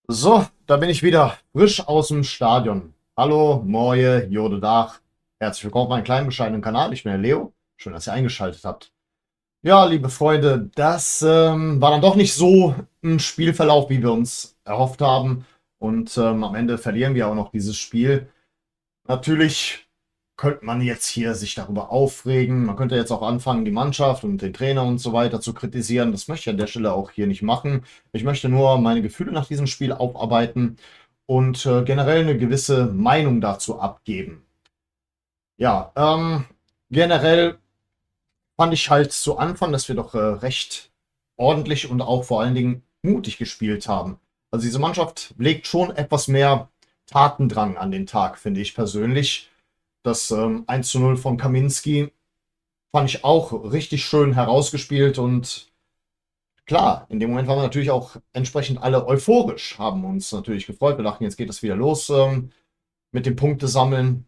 So, da bin ich wieder, frisch aus dem Stadion. Hallo, Moje, Jode Dach. Herzlich willkommen auf meinem kleinen bescheidenen Kanal. Ich bin der Leo. Schön, dass ihr eingeschaltet habt. Ja, liebe Freunde, das war dann doch nicht so ein Spielverlauf, wie wir uns erhofft haben. Und am Ende verlieren wir auch noch dieses Spiel. Natürlich könnte man jetzt hier sich darüber aufregen. Man könnte jetzt auch anfangen, die Mannschaft und den Trainer und so weiter zu kritisieren. Das möchte ich an der Stelle auch hier nicht machen. Ich möchte nur meine Gefühle nach diesem Spiel aufarbeiten und generell eine gewisse Meinung dazu abgeben. Ja, generell fand ich halt zu Anfang, dass wir doch recht ordentlich und auch vor allen Dingen mutig gespielt haben. Also diese Mannschaft legt schon etwas mehr Tatendrang an den Tag, finde ich persönlich. Das 1:0 von Kaminski fand ich auch richtig schön herausgespielt und klar, in dem Moment waren wir natürlich auch entsprechend alle euphorisch, haben uns natürlich gefreut. Wir dachten, jetzt geht es wieder los mit dem Punktesammeln.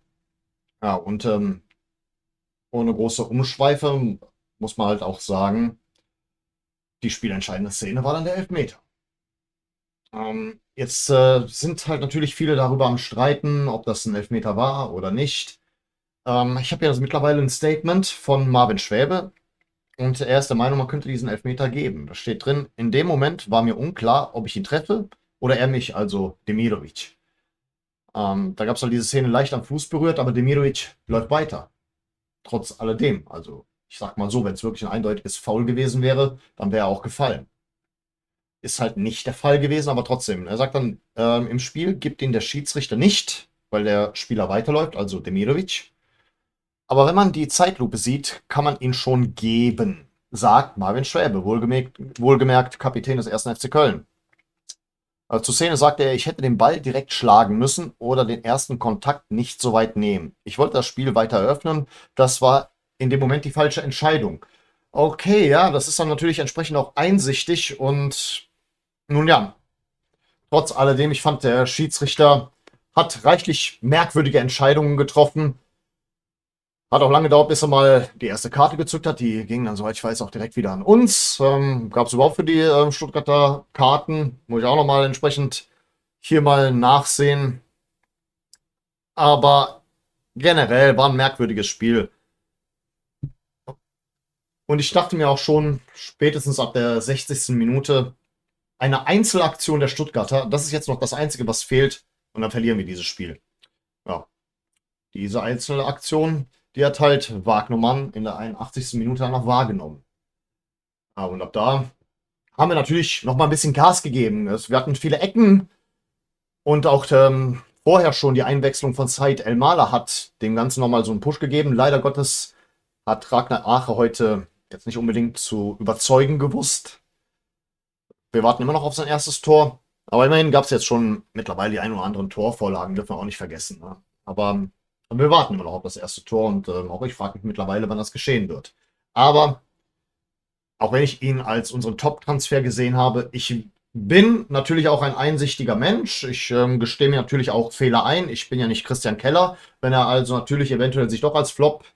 Ja, und ohne große Umschweife muss man halt auch sagen, die spielentscheidende Szene war dann der Elfmeter. Jetzt sind halt natürlich viele darüber am Streiten, ob das ein Elfmeter war oder nicht. Ich habe ja also mittlerweile ein Statement von Marvin Schwäbe und er ist der Meinung, man könnte diesen Elfmeter geben. Da steht drin, in dem Moment war mir unklar, ob ich ihn treffe oder er mich, also Demirovic. Da gab es halt diese Szene leicht am Fuß berührt, aber Demirovic läuft weiter. Trotz alledem. Also ich sag mal so, wenn es wirklich ein eindeutiges Foul gewesen wäre, dann wäre er auch gefallen. Ist halt nicht der Fall gewesen, aber trotzdem. Er sagt dann, im Spiel gibt ihn der Schiedsrichter nicht, weil der Spieler weiterläuft, also Demirovic. Aber wenn man die Zeitlupe sieht, kann man ihn schon geben, sagt Marvin Schwäbe, wohlgemerkt Kapitän des 1. FC Köln. Zur Szene sagte er, ich hätte den Ball direkt schlagen müssen oder den ersten Kontakt nicht so weit nehmen. Ich wollte das Spiel weiter eröffnen. Das war in dem Moment die falsche Entscheidung. Okay, ja, das ist dann natürlich entsprechend auch einsichtig und nun ja, trotz alledem, ich fand, der Schiedsrichter hat reichlich merkwürdige Entscheidungen getroffen. Hat auch lange gedauert, bis er mal die erste Karte gezückt hat. Die ging dann, soweit ich weiß, auch direkt wieder an uns. Gab es überhaupt für die Stuttgarter Karten? Muss ich auch nochmal entsprechend hier mal nachsehen. Aber generell war ein merkwürdiges Spiel. Und ich dachte mir auch schon, spätestens ab der 60. Minute, eine Einzelaktion der Stuttgarter, das ist jetzt noch das Einzige, was fehlt. Und dann verlieren wir dieses Spiel. Ja, diese Einzelaktion, die hat halt Wagnermann in der 81. Minute dann noch wahrgenommen. Ja, und ab da haben wir natürlich noch mal ein bisschen Gas gegeben. Wir hatten viele Ecken und auch vorher schon die Einwechslung von Said El-Mala hat dem Ganzen noch mal so einen Push gegeben. Leider Gottes hat Ragnar Ache heute jetzt nicht unbedingt zu überzeugen gewusst. Wir warten immer noch auf sein erstes Tor. Aber immerhin gab es jetzt schon mittlerweile die ein oder anderen Torvorlagen, dürfen wir auch nicht vergessen. Ne? Aber wir warten immer noch auf das erste Tor und auch ich frage mich mittlerweile, wann das geschehen wird. Aber auch wenn ich ihn als unseren Top-Transfer gesehen habe, ich bin natürlich auch ein einsichtiger Mensch. Ich gestehe mir natürlich auch Fehler ein. Ich bin ja nicht Christian Keller. Wenn er also natürlich eventuell sich doch als Flop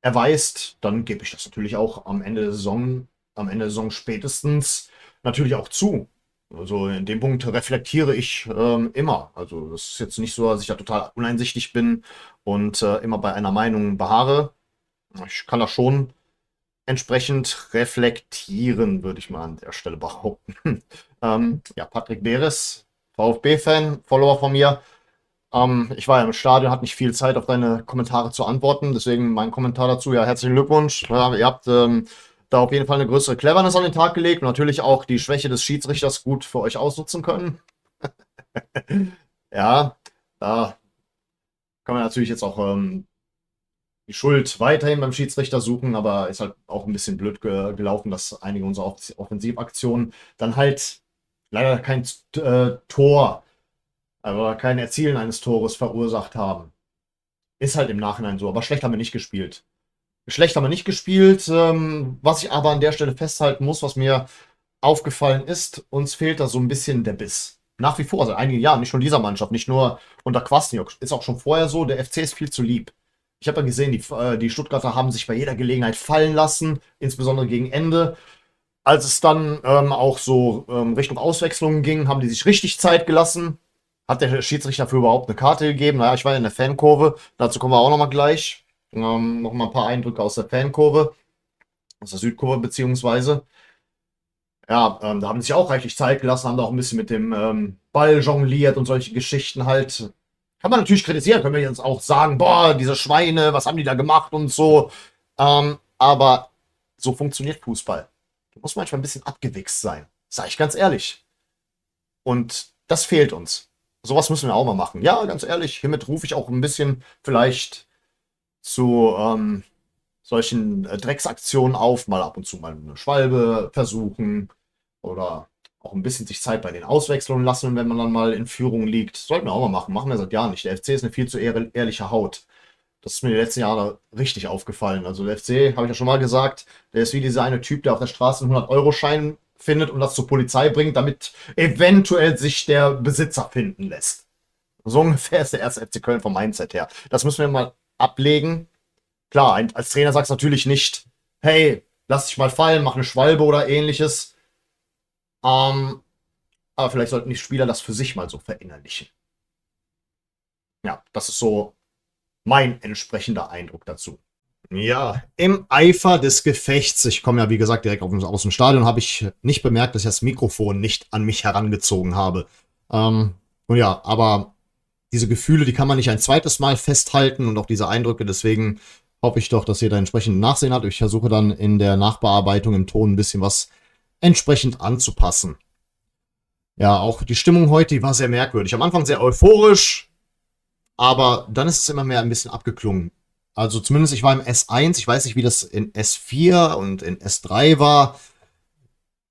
erweist, dann gebe ich das natürlich auch am Ende der Saison spätestens natürlich auch zu. Also in dem Punkt reflektiere ich immer. Also das ist jetzt nicht so, dass ich da total uneinsichtig bin und immer bei einer Meinung beharre. Ich kann das schon entsprechend reflektieren, würde ich mal an der Stelle behaupten. Ja, Patrick Beres, VfB-Fan, Follower von mir. Ich war ja im Stadion, hatte nicht viel Zeit, auf deine Kommentare zu antworten. Deswegen mein Kommentar dazu. Ja, herzlichen Glückwunsch. Ja, ihr habt da auf jeden Fall eine größere Cleverness an den Tag gelegt und natürlich auch die Schwäche des Schiedsrichters gut für euch ausnutzen können. Ja, da kann man natürlich jetzt auch die Schuld weiterhin beim Schiedsrichter suchen, aber ist halt auch ein bisschen blöd gelaufen, dass einige unserer Offensivaktionen dann halt leider kein Tor, aber kein Erzielen eines Tores verursacht haben. Ist halt im Nachhinein so, aber schlecht haben wir nicht gespielt. Schlecht haben wir nicht gespielt. Was ich aber an der Stelle festhalten muss, was mir aufgefallen ist, uns fehlt da so ein bisschen der Biss. Nach wie vor, seit einigen Jahren, nicht nur in dieser Mannschaft, nicht nur unter Kwasniok, ist auch schon vorher so, der FC ist viel zu lieb. Ich habe ja gesehen, die Stuttgarter haben sich bei jeder Gelegenheit fallen lassen, insbesondere gegen Ende. als es dann auch so Richtung Auswechslungen ging, haben die sich richtig Zeit gelassen. Hat der Schiedsrichter dafür überhaupt eine Karte gegeben? Naja, ich war ja in der Fankurve. Dazu kommen wir auch nochmal gleich. Nochmal ein paar Eindrücke aus der Fankurve. Aus der Südkurve beziehungsweise. Ja, da haben sie sich auch reichlich Zeit gelassen, haben da auch ein bisschen mit dem Ball jongliert und solche Geschichten halt. Kann man natürlich kritisieren, können wir jetzt auch sagen, boah, diese Schweine, was haben die da gemacht und so. Aber so funktioniert Fußball. Du musst manchmal ein bisschen abgewichst sein. Sag ich ganz ehrlich. Und das fehlt uns. Sowas müssen wir auch mal machen. Ja, ganz ehrlich, hiermit rufe ich auch ein bisschen vielleicht zu solchen Drecksaktionen auf, mal ab und zu mal eine Schwalbe versuchen oder auch ein bisschen sich Zeit bei den Auswechslungen lassen, wenn man dann mal in Führung liegt. Sollten wir auch mal machen. Machen wir seit Jahren nicht. Der FC ist eine viel zu ehrliche Haut. Das ist mir die letzten Jahre richtig aufgefallen. Also der FC, habe ich ja schon mal gesagt, der ist wie dieser eine Typ, der auf der Straße einen 100-Euro-Schein findet und das zur Polizei bringt, damit eventuell sich der Besitzer finden lässt. So ungefähr ist der erste FC Köln vom Mindset her. Das müssen wir mal ablegen. Klar, als Trainer sagst du natürlich nicht, hey, lass dich mal fallen, mach eine Schwalbe oder ähnliches. Aber vielleicht sollten die Spieler das für sich mal so verinnerlichen. Ja, das ist so mein entsprechender Eindruck dazu. Ja, im Eifer des Gefechts, ich komme ja wie gesagt direkt aus dem Stadion, habe ich nicht bemerkt, dass ich das Mikrofon nicht an mich herangezogen habe. Und ja, aber diese Gefühle, die kann man nicht ein zweites Mal festhalten und auch diese Eindrücke, deswegen hoffe ich doch, dass ihr da entsprechend Nachsehen habt. Ich versuche dann in der Nachbearbeitung im Ton ein bisschen was entsprechend anzupassen. Ja, auch die Stimmung heute, die war sehr merkwürdig. Am Anfang sehr euphorisch, aber dann ist es immer mehr ein bisschen abgeklungen. Also zumindest ich war im S1, ich weiß nicht, wie das in S4 und in S3 war.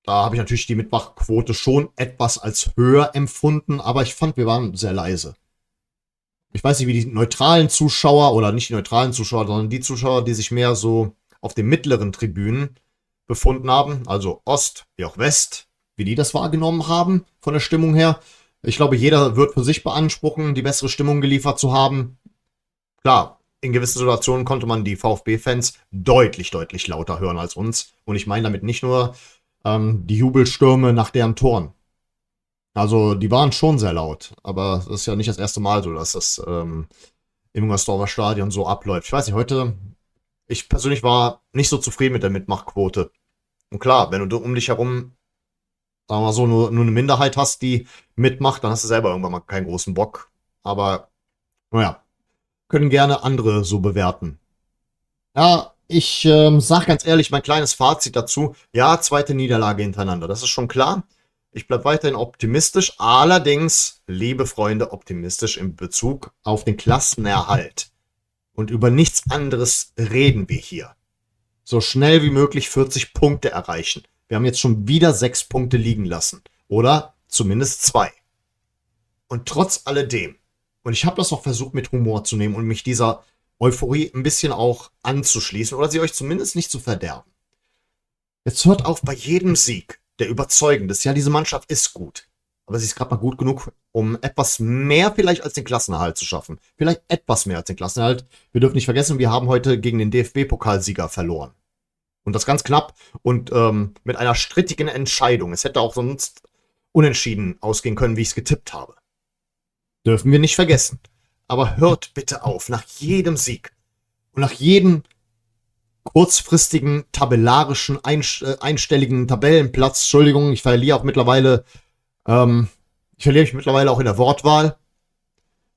Da habe ich natürlich die Mitmachquote schon etwas als höher empfunden, aber ich fand, wir waren sehr leise. Ich weiß nicht, wie die neutralen Zuschauer oder nicht die neutralen Zuschauer, sondern die Zuschauer, die sich mehr so auf den mittleren Tribünen befunden haben, also Ost wie auch West, wie die das wahrgenommen haben von der Stimmung her. Ich glaube, jeder wird für sich beanspruchen, die bessere Stimmung geliefert zu haben. Klar, in gewissen Situationen konnte man die VfB-Fans deutlich, deutlich lauter hören als uns. Und ich meine damit nicht nur die Jubelstürme nach deren Toren. Also die waren schon sehr laut, aber es ist ja nicht das erste Mal so, dass das im Müngersdorfer Stadion so abläuft. Ich weiß nicht, heute, ich persönlich war nicht so zufrieden mit der Mitmachquote. Und klar, wenn du um dich herum, sagen wir mal so, nur eine Minderheit hast, die mitmacht, dann hast du selber irgendwann mal keinen großen Bock. Aber, naja, können gerne andere so bewerten. Ja, ich sag ganz ehrlich, mein kleines Fazit dazu. Ja, zweite Niederlage hintereinander, das ist schon klar. Ich bleibe weiterhin optimistisch, allerdings, liebe Freunde, optimistisch in Bezug auf den Klassenerhalt. Und über nichts anderes reden wir hier. So schnell wie möglich 40 Punkte erreichen. Wir haben jetzt schon wieder 6 Punkte liegen lassen. Oder zumindest 2. Und trotz alledem, und ich habe das auch versucht mit Humor zu nehmen und mich dieser Euphorie ein bisschen auch anzuschließen oder sie euch zumindest nicht zu verderben. Jetzt hört auf bei jedem Sieg, der überzeugend ist. Ja, diese Mannschaft ist gut. Aber sie ist gerade mal gut genug, um etwas mehr vielleicht als den Klassenerhalt zu schaffen. Vielleicht etwas mehr als den Klassenerhalt. Wir dürfen nicht vergessen, wir haben heute gegen den DFB-Pokalsieger verloren. Und das ganz knapp und mit einer strittigen Entscheidung. Es hätte auch sonst unentschieden ausgehen können, wie ich es getippt habe. Dürfen wir nicht vergessen. Aber hört bitte auf, nach jedem Sieg und nach jedem kurzfristigen, tabellarischen, einstelligen Tabellenplatz, Entschuldigung, ich verliere mich mittlerweile auch in der Wortwahl.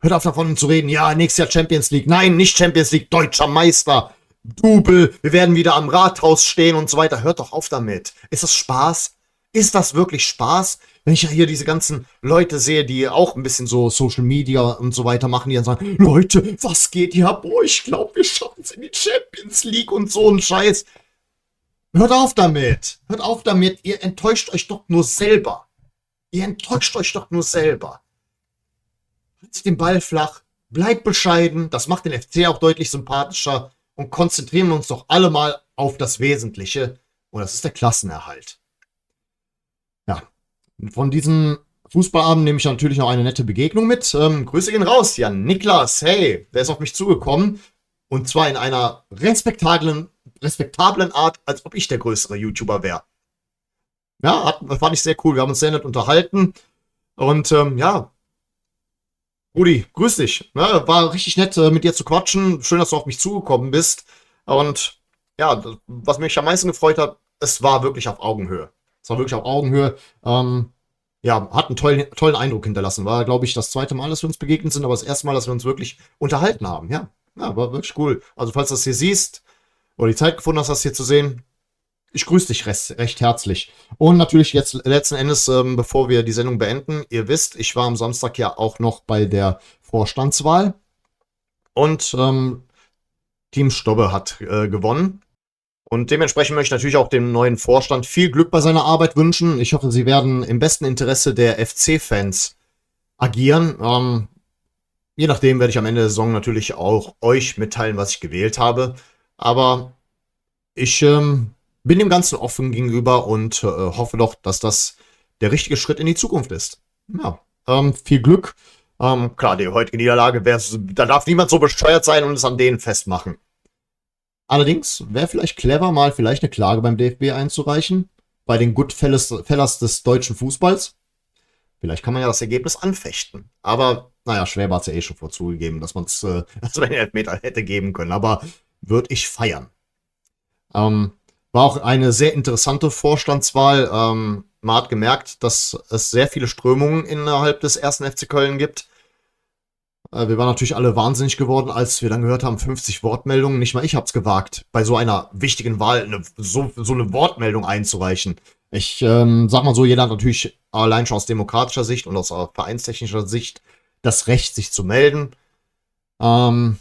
Hört auf davon zu reden, ja, nächstes Jahr Champions League. Nein, nicht Champions League, deutscher Meister. Double, wir werden wieder am Rathaus stehen und so weiter. Hört doch auf damit. Ist das Spaß? Ist das wirklich Spaß? Wenn ich ja hier diese ganzen Leute sehe, die auch ein bisschen so Social Media und so weiter machen, die dann sagen, Leute, was geht hier? Boah, ich glaube, wir schaffen es in die Champions League und so ein Scheiß. Hört auf damit. Hört auf damit. Ihr enttäuscht euch doch nur selber. Ihr enttäuscht euch doch nur selber. Haltet den Ball flach. Bleibt bescheiden. Das macht den FC auch deutlich sympathischer. Und konzentrieren wir uns doch alle mal auf das Wesentliche. Und das ist der Klassenerhalt. Ja, von diesem Fußballabend nehme ich natürlich noch eine nette Begegnung mit. Grüße gehen raus, Jan Niklas. Hey, der ist auf mich zugekommen. Und zwar in einer respektablen Art, als ob ich der größere YouTuber wäre. Ja, fand ich sehr cool. Wir haben uns sehr nett unterhalten. Und ja, Rudi, grüß dich. Ne, war richtig nett, mit dir zu quatschen. Schön, dass du auf mich zugekommen bist. Und ja, was mich am meisten gefreut hat, es war wirklich auf Augenhöhe. Es war wirklich auf Augenhöhe. Ja, hat einen tollen Eindruck hinterlassen. War, glaube ich, das zweite Mal, dass wir uns begegnet sind, aber das erste Mal, dass wir uns wirklich unterhalten haben. Ja, ja, war wirklich cool. Also, falls du das hier siehst oder die Zeit gefunden hast, das hier zu sehen, ich grüße dich recht herzlich. Und natürlich jetzt letzten Endes, bevor wir die Sendung beenden, ihr wisst, ich war am Samstag ja auch noch bei der Vorstandswahl und Team Stobbe hat gewonnen. Und dementsprechend möchte ich natürlich auch dem neuen Vorstand viel Glück bei seiner Arbeit wünschen. Ich hoffe, sie werden im besten Interesse der FC-Fans agieren. Je nachdem werde ich am Ende der Saison natürlich auch euch mitteilen, was ich gewählt habe. Aber ich bin dem Ganzen offen gegenüber und hoffe doch, dass das der richtige Schritt in die Zukunft ist. Ja, viel Glück. Klar, die heutige Niederlage, da darf niemand so bescheuert sein und es an denen festmachen. Allerdings wäre vielleicht clever, mal vielleicht eine Klage beim DFB einzureichen, bei den Goodfellas des deutschen Fußballs. Vielleicht kann man ja das Ergebnis anfechten. Aber, naja, Schwäbe hat es ja eh schon vorzugegeben, dass man es dass man den Elfmeter hätte geben können. Aber würde ich feiern. Ähm, war auch eine sehr interessante Vorstandswahl. Man hat gemerkt, dass es sehr viele Strömungen innerhalb des ersten FC Köln gibt. Wir waren natürlich alle wahnsinnig geworden, als wir dann gehört haben, 50 Wortmeldungen. Nicht mal ich habe es gewagt, bei so einer wichtigen Wahl so eine Wortmeldung einzureichen. Ich sag mal so, jeder hat natürlich allein schon aus demokratischer Sicht und aus vereinstechnischer Sicht das Recht, sich zu melden. Aber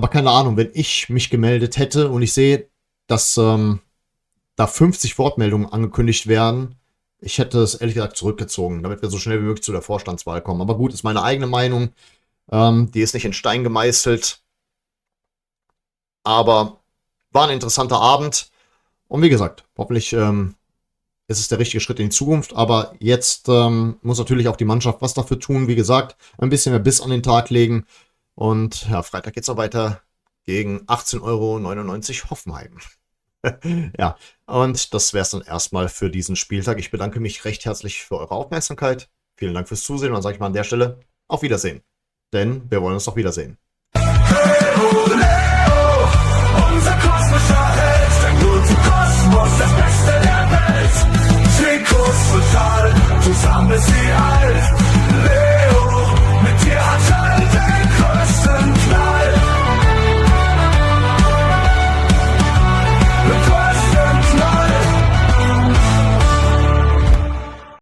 keine Ahnung, wenn ich mich gemeldet hätte und ich sehe, dass da 50 Wortmeldungen angekündigt werden, ich hätte es ehrlich gesagt zurückgezogen, damit wir so schnell wie möglich zu der Vorstandswahl kommen. Aber gut, ist meine eigene Meinung. Die ist nicht in Stein gemeißelt. Aber war ein interessanter Abend. Und wie gesagt, hoffentlich ist es der richtige Schritt in die Zukunft. Aber jetzt muss natürlich auch die Mannschaft was dafür tun. Wie gesagt, ein bisschen mehr Biss an den Tag legen. Und ja, Freitag geht es auch weiter gegen 18,99 € Hoffenheim. Ja, und das wäre es dann erstmal für diesen Spieltag. Ich bedanke mich recht herzlich für eure Aufmerksamkeit. Vielen Dank fürs Zusehen und dann sage ich mal an der Stelle auf Wiedersehen. Denn wir wollen uns doch wiedersehen.